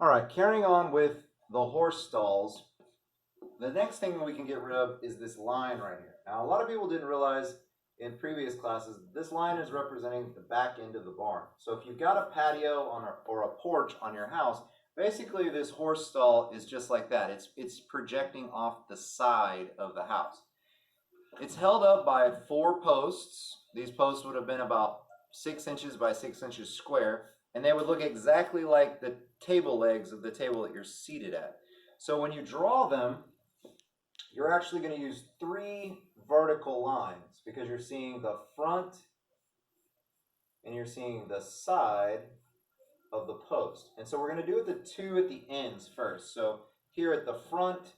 All right, carrying on with the horse stalls, the next thing we can get rid of is this line right here. Now, a lot of people didn't realize in previous classes, this line is representing the back end of the barn. So if you've got a patio or a porch on your house, basically this horse stall is just like that. It's projecting off the side of the house. It's held up by 4 posts. These posts would have been about 6 inches by 6 inches square, and they would look exactly like the table legs of the table that you're seated at. So when you draw them, you're actually going to use 3 vertical lines because you're seeing the front and you're seeing the side of the post. And so we're going to do the 2 at the ends first. So here at the front,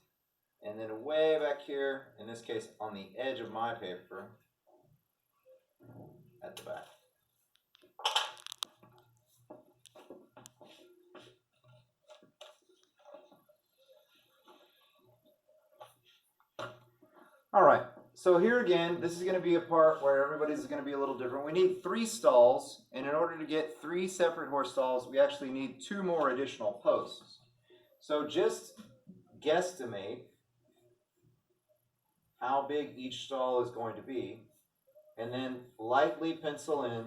and then way back here, in this case on the edge of my paper, at the back. All right, so here again, this is going to be a part where everybody's going to be a little different. We need 3 stalls, and in order to get 3 separate horse stalls, we actually need 2 more additional posts. So just guesstimate how big each stall is going to be, and then lightly pencil in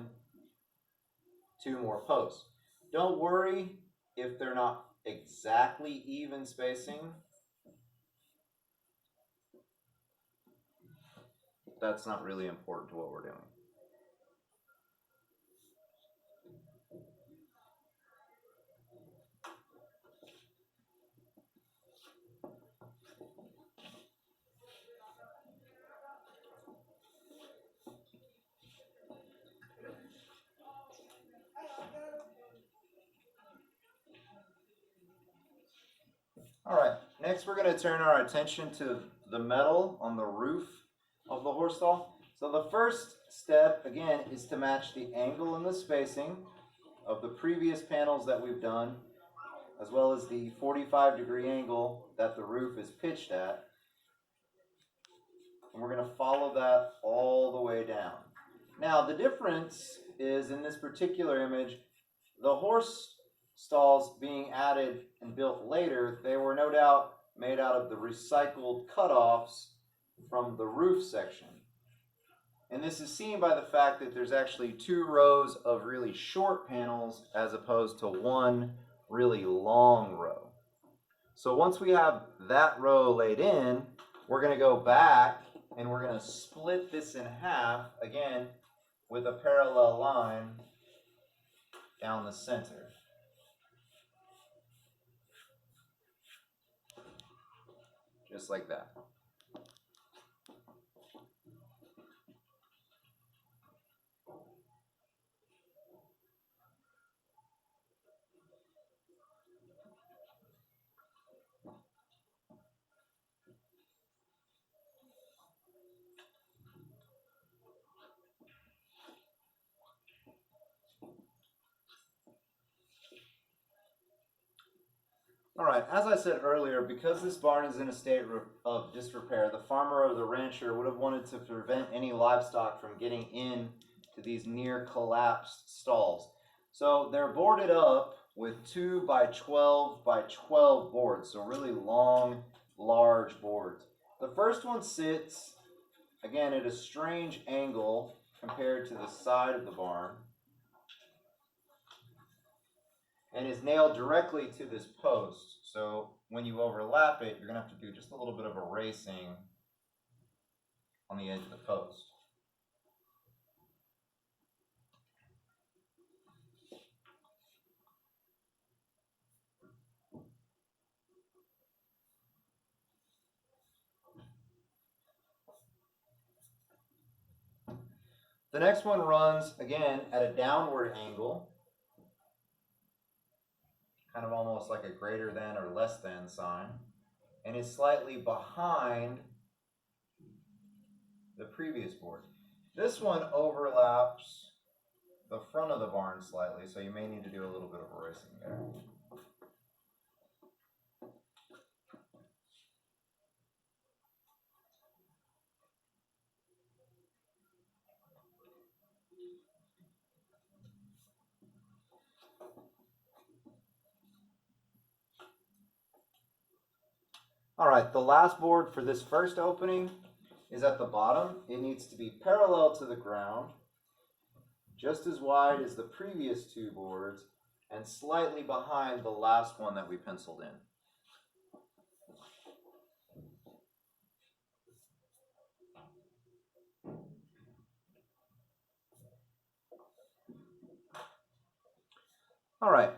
2 more posts. Don't worry if they're not exactly even spacing. That's not really important to what we're doing. All right, next we're going to turn our attention to the metal on the roof of the horse stall. So the first step, again, is to match the angle and the spacing of the previous panels that we've done, as well as the 45-degree angle that the roof is pitched at. And we're going to follow that all the way down. Now, the difference is in this particular image, the horse stalls being added and built later, they were no doubt made out of the recycled cutoffs from the roof section. And this is seen by the fact that there's actually 2 rows of really short panels as opposed to 1 really long row. So once we have that row laid in, we're going to go back and we're going to split this in half, again, with a parallel line down the center. Just like that. All right, as I said earlier, because this barn is in a state of disrepair, the farmer or the rancher would have wanted to prevent any livestock from getting in to these near collapsed stalls. So they're boarded up with 2 by 12 by 12 boards, so really long, large boards. The first one sits, again, at a strange angle compared to the side of the barn, and is nailed directly to this post. So when you overlap it, you're going to have to do just a little bit of erasing on the edge of the post. The next one runs, again, at a downward angle, kind of almost like a greater than or less than sign, and is slightly behind the previous board. This one overlaps the front of the barn slightly, so you may need to do a little bit of erasing there. All right, the last board for this first opening is at the bottom. It needs to be parallel to the ground, just as wide as the previous two boards, and slightly behind the last one that we penciled in. All right,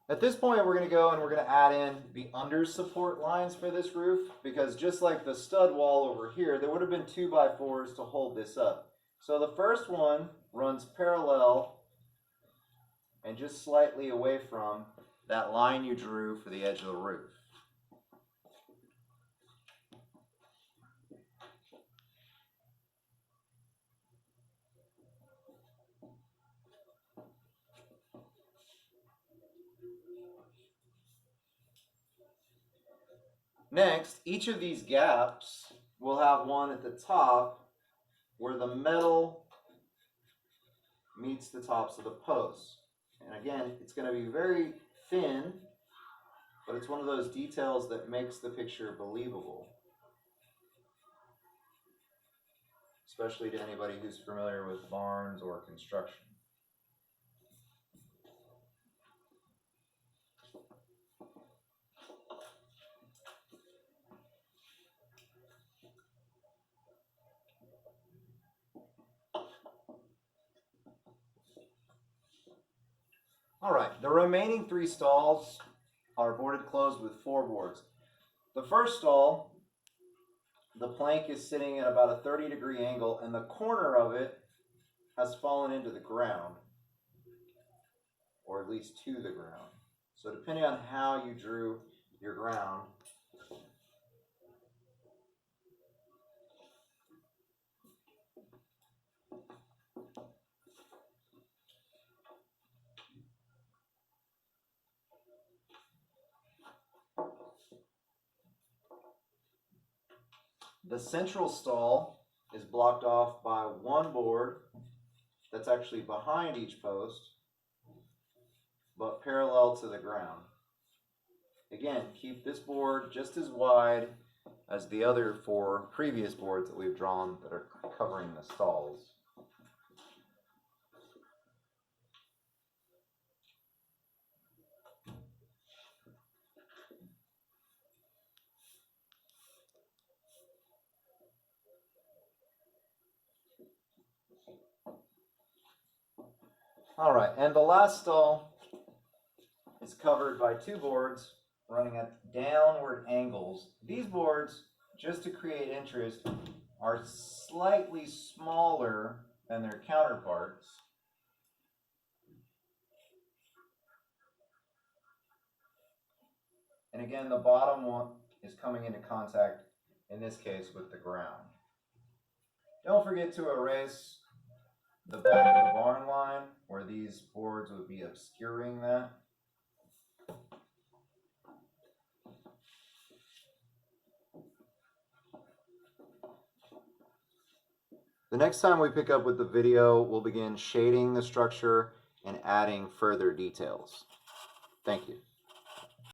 at this point we're going to go and we're going to add in the under support lines for this roof, because just like the stud wall over here, there would have been 2x4s to hold this up. So the first one runs parallel and just slightly away from that line you drew for the edge of the roof. Next, each of these gaps will have one at the top where the metal meets the tops of the posts. And again, it's going to be very thin, but it's one of those details that makes the picture believable, especially to anybody who's familiar with barns or construction. All right, the remaining 3 stalls are boarded closed with 4 boards. The first stall, the plank is sitting at about a 30-degree angle, and the corner of it has fallen into the ground, or at least to the ground. So depending on how you drew your ground, the central stall is blocked off by 1 board that's actually behind each post, but parallel to the ground. Again, keep this board just as wide as the other 4 previous boards that we've drawn that are covering the stalls. All right, and the last stall is covered by 2 boards running at downward angles. These boards, just to create interest, are slightly smaller than their counterparts. And again, the bottom one is coming into contact, in this case, with the ground. Don't forget to erase the back of the barn line, where these boards would be obscuring that. The next time we pick up with the video, we'll begin shading the structure and adding further details. Thank you.